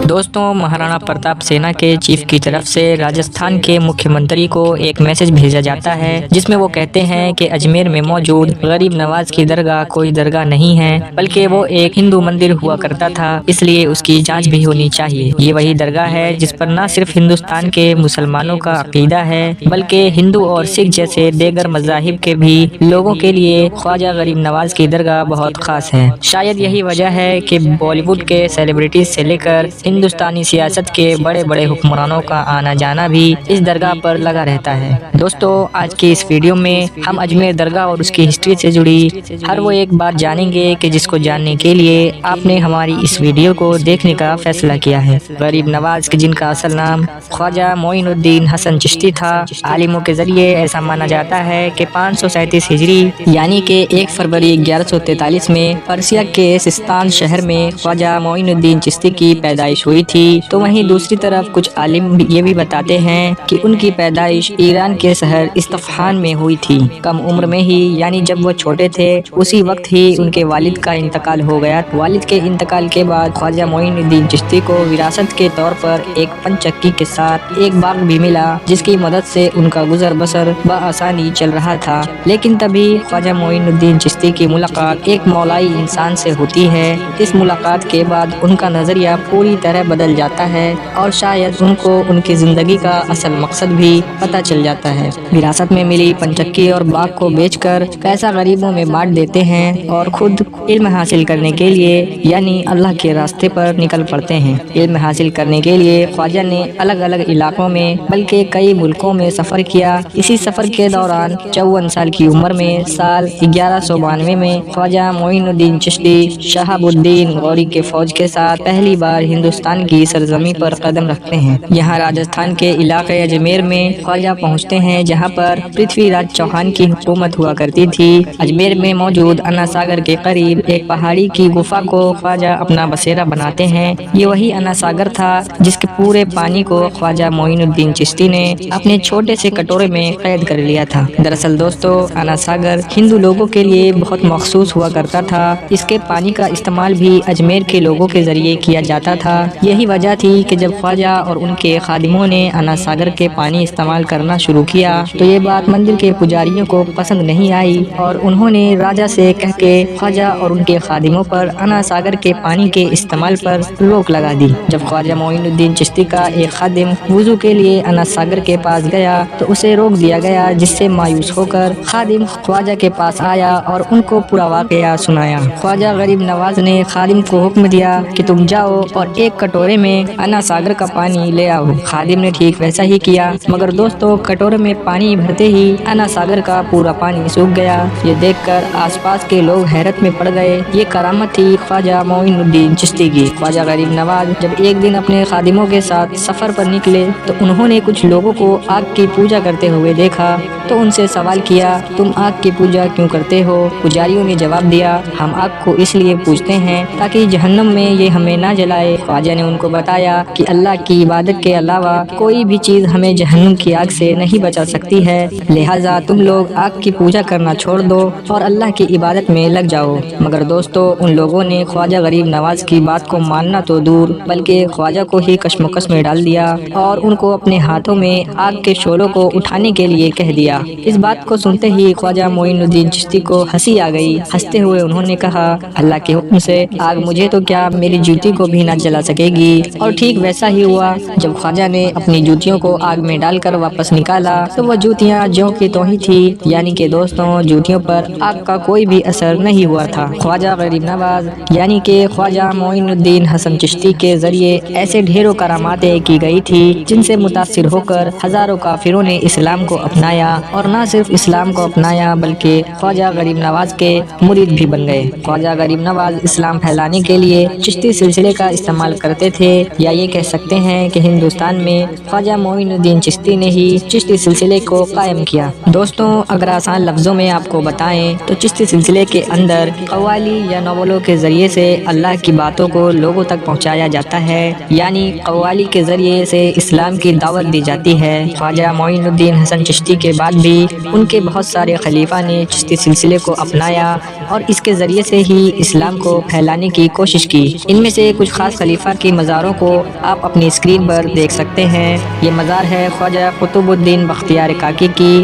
दोस्तों, महाराणा प्रताप सेना के चीफ की तरफ से राजस्थान के मुख्यमंत्री को एक मैसेज भेजा जाता है जिसमें वो कहते हैं कि अजमेर में मौजूद गरीब नवाज की दरगाह कोई दरगाह नहीं है, बल्कि वो एक हिंदू मंदिर हुआ करता था, इसलिए उसकी जांच भी होनी चाहिए। ये वही दरगाह है जिस पर न सिर्फ हिंदुस्तान के मुसलमानों का अकीदा है, बल्कि हिंदू और सिख जैसे दीगर मज़ाहिब के भी लोगों के लिए ख्वाजा गरीब नवाज की दरगाह बहुत खास है। शायद यही वजह है कि बॉलीवुड के सेलिब्रिटीज से लेकर हिंदुस्तानी सियासत के बड़े बड़े हुक्मरानों का आना जाना भी इस दरगाह पर लगा रहता है। दोस्तों, आज की इस वीडियो में हम अजमेर दरगाह और उसकी हिस्ट्री से जुड़ी हर वो एक बात जानेंगे कि जिसको जानने के लिए आपने हमारी इस वीडियो को देखने का फैसला किया है। गरीब नवाज के जिनका असल नाम ख्वाजा मोइनुद्दीन हसन चिश्ती था। आलिमों के जरिए ऐसा माना जाता है कि 537 हिजरी यानी कि 1 फरवरी 1143 में पर्सिया के सिस्तान शहर में ख्वाजा मोइनुद्दीन चिश्ती की पैदाइश हुई थी। तो वहीं दूसरी तरफ कुछ आलिम ये भी बताते हैं कि उनकी पैदाइश ईरान के शहर इस्फहान में हुई थी। कम उम्र में ही यानी जब वो छोटे थे उसी वक्त ही उनके वालिद का इंतकाल हो गया। वालिद के इंतकाल के बाद ख्वाजा मोइनुद्दीन चिश्ती को विरासत के तौर पर एक पंचक्की के साथ एक बाग भी मिला, जिसकी मदद से उनका गुजर बसर बआसानी चल रहा था। लेकिन तभी ख्वाजा मोइनुद्दीन चिश्ती की मुलाकात एक मौलाई इंसान से होती है। इस मुलाकात के बाद उनका नजरिया पूरी तरह बदल जाता है और शायद उनको उनकी जिंदगी का असल मकसद भी पता चल जाता है। विरासत में मिली पंचक्की और बाग को बेचकर पैसा गरीबों में बांट देते हैं और खुद इल्म हासिल करने के लिए यानी अल्लाह के रास्ते पर निकल पड़ते हैं। इल्म हासिल करने के लिए ख्वाजा ने अलग अलग इलाकों में बल्कि कई मुल्कों में सफर किया। इसी सफर के दौरान 54 साल की उम्र में साल 1192 में ख्वाजा मोइनुद्दीन चिश्ती शहाबुद्दीन गौरी के फौज के साथ पहली बार हिंदुस्तान की सरजमी पर कदम रखते हैं। यहाँ राजस्थान के इलाके अजमेर में ख्वाजा पहुँचते हैं, जहाँ पर पृथ्वीराज चौहान की हुकूमत हुआ करती थी। अजमेर में मौजूद अन्ना सागर के करीब एक पहाड़ी की गुफा को ख्वाजा अपना बसेरा बनाते हैं। ये वही अन्ना सागर था जिसके पूरे पानी को ख्वाजा मोइनुद्दीन चिश्ती ने अपने छोटे से कटोरे में कैद कर लिया था। दरअसल दोस्तों, अन्ना सागर हिंदू लोगों के लिए बहुत मखसूस हुआ करता था। इसके पानी का इस्तेमाल भी अजमेर के लोगों के जरिए किया जाता था। यही वजह थी कि जब ख्वाजा और उनके खादिमों ने अन्ना सागर के पानी इस्तेमाल करना शुरू किया तो ये बात मंदिर के पुजारियों को पसंद नहीं आई और उन्होंने राजा से कह के ख्वाजा और उनके खादिमों पर अन्ना सागर के पानी के इस्तेमाल पर रोक लगा दी। जब ख्वाजा मोइनुद्दीन चिश्ती का एक खादिम वुजू के लिए अन्ना सागर के पास गया तो उसे रोक दिया गया, जिससे मायूस होकर खादिम ख्वाजा के पास आया और उनको पूरा वाकया सुनाया। ख्वाजा गरीब नवाज ने खादिम को हुक्म दिया कि तुम जाओ और एक कटोरे में अन्ना सागर का पानी ले आओ। खादिम ने ठीक वैसा ही किया, मगर दोस्तों कटोरे में पानी भरते ही अन्ना सागर का पूरा पानी सूख गया। ये देखकर आसपास के लोग हैरत में पड़ गए। ये करामत थी ख्वाजा मोइनुद्दीन चिश्ती की। ख्वाजा गरीब नवाज जब एक दिन अपने खादिमों के साथ सफर पर निकले तो उन्होंने कुछ लोगों को आग की पूजा करते हुए देखा तो उनसे सवाल किया, तुम आग की पूजा क्यों करते हो? पुजारियों ने जवाब दिया, हम आग को इसलिए पूजते हैं ताकि जहन्नम में ये हमें ना जलाए। ख्वाजा ने उनको बताया कि अल्लाह की इबादत के अलावा कोई भी चीज़ हमें जहन्नम की आग से नहीं बचा सकती है, लिहाजा तुम लोग आग की पूजा करना छोड़ दो और अल्लाह की इबादत में लग जाओ। मगर दोस्तों, उन लोगों ने ख्वाजा गरीब नवाज की बात को मानना तो दूर बल्कि ख्वाजा को ही कशमकश में डाल दिया और उनको अपने हाथों में आग के शोलों को उठाने के लिए कह दिया। इस बात को सुनते ही ख्वाजा मोइनुद्दीन चिश्ती को हंसी आ गई। हंसते हुए उन्होंने कहा, अल्लाह के हुक्म से आग मुझे तो क्या मेरी जूती को भी न जला सकेगी। और ठीक वैसा ही हुआ। जब ख्वाजा ने अपनी जूतियों को आग में डालकर वापस निकाला तो वह जूतियां ज्यों की त्यों ही थी, यानी कि दोस्तों जूतियों पर आग का कोई भी असर नहीं हुआ था। ख्वाजा गरीब नवाज यानी कि ख्वाजा मोइनुद्दीन हसन चिश्ती के जरिए ऐसे ढेरों करामातें की गई थी जिनसे मुतासिर होकर हजारों काफिरों ने इस्लाम को अपनाया और न सिर्फ इस्लाम को अपनाया बल्कि ख्वाजा गरीब नवाज के मुरीद भी बन गए। ख्वाजा गरीब नवाज इस्लाम फैलाने के लिए चिश्ती सिलसिले का इस्तेमाल करते थे, या ये कह सकते हैं कि हिंदुस्तान में ख्वाजा मोइनुद्दीन चिश्ती ने ही चिश्ती सिलसिले को कायम किया। दोस्तों, अगर आसान लफ्जों में आपको बताएं तो चिश्ती सिलसिले के अंदर कव्वाली या नॉवलों के जरिए से अल्लाह की बातों को लोगों तक पहुंचाया जाता है, यानी कव्वाली के जरिए से इस्लाम की दावत दी जाती है। ख्वाजा मोइनुद्दीन हसन चिश्ती के बाद भी उनके बहुत सारे खलीफा ने चिश्ती सिलसिले को अपनाया और इसके ज़रिए से ही इस्लाम को फैलाने की कोशिश की। इनमें से कुछ खास खलीफा کی مزاروں کو آپ اپنی اسکرین پر دیکھ سکتے ہیں۔ یہ مزار ہے خواجہ قطب الدین بختیار کاکی کی،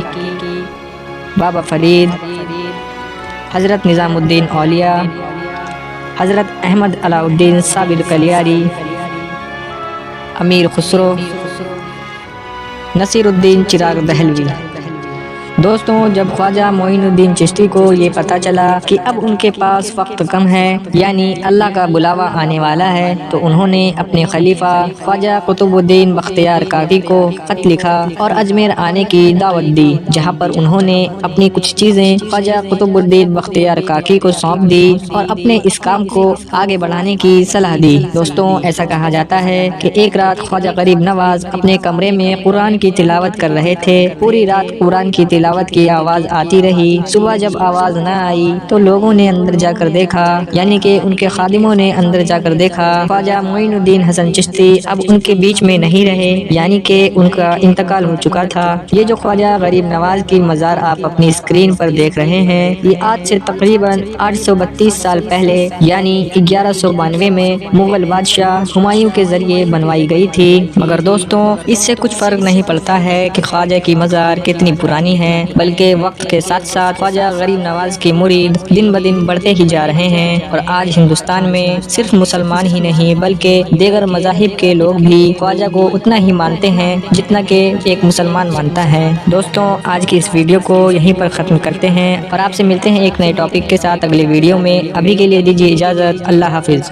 بابا فرید، حضرت نظام الدین اولیاء، حضرت احمد علاء الدین صابر کلیاری، امیر خسرو، نصیر الدین چراغ دہلوی۔ دوستوں، جب خواجہ معین الدین چشتی کو یہ پتہ چلا کہ اب ان کے پاس وقت کم ہے، یعنی اللہ کا بلاوا آنے والا ہے، تو انہوں نے اپنے خلیفہ خواجہ قطب الدین بختیار کاکی کو خط لکھا اور اجمیر آنے کی دعوت دی، جہاں پر انہوں نے اپنی کچھ چیزیں خواجہ قطب الدین بختیار کاکی کو سونپ دی اور اپنے اس کام کو آگے بڑھانے کی صلاح دی۔ دوستوں، ایسا کہا جاتا ہے کہ ایک رات خواجہ غریب نواز اپنے کمرے میں قرآن کی تلاوت کر رہے تھے۔ پوری رات قرآن کی تلاوت کی آواز آتی رہی۔ صبح جب آواز نہ آئی تو لوگوں نے اندر جا کر دیکھا، یعنی کہ ان کے خادموں نے اندر جا کر دیکھا خواجہ معین الدین حسن چشتی اب ان کے بیچ میں نہیں رہے، یعنی کہ ان کا انتقال ہو چکا تھا۔ یہ جو خواجہ غریب نواز کی مزار آپ اپنی اسکرین پر دیکھ رہے ہیں، یہ آج سے تقریباً 832 سال پہلے یعنی 1192 میں مغل بادشاہ ہمایوں کے ذریعے بنوائی گئی تھی۔ مگر دوستوں، اس سے کچھ فرق نہیں پڑتا ہے کہ خواجہ کی مزار کتنی پرانی ہے، بلکہ وقت کے ساتھ ساتھ خواجہ غریب نواز کے مرید دن بدن بڑھتے ہی جا رہے ہیں، اور آج ہندوستان میں صرف مسلمان ہی نہیں بلکہ دیگر مذاہب کے لوگ بھی خواجہ کو اتنا ہی مانتے ہیں جتنا کہ ایک مسلمان مانتا ہے۔ دوستوں، آج کی اس ویڈیو کو یہیں پر ختم کرتے ہیں اور آپ سے ملتے ہیں ایک نئے ٹاپک کے ساتھ اگلے ویڈیو میں۔ ابھی کے لیے دیجیے اجازت، اللہ حافظ۔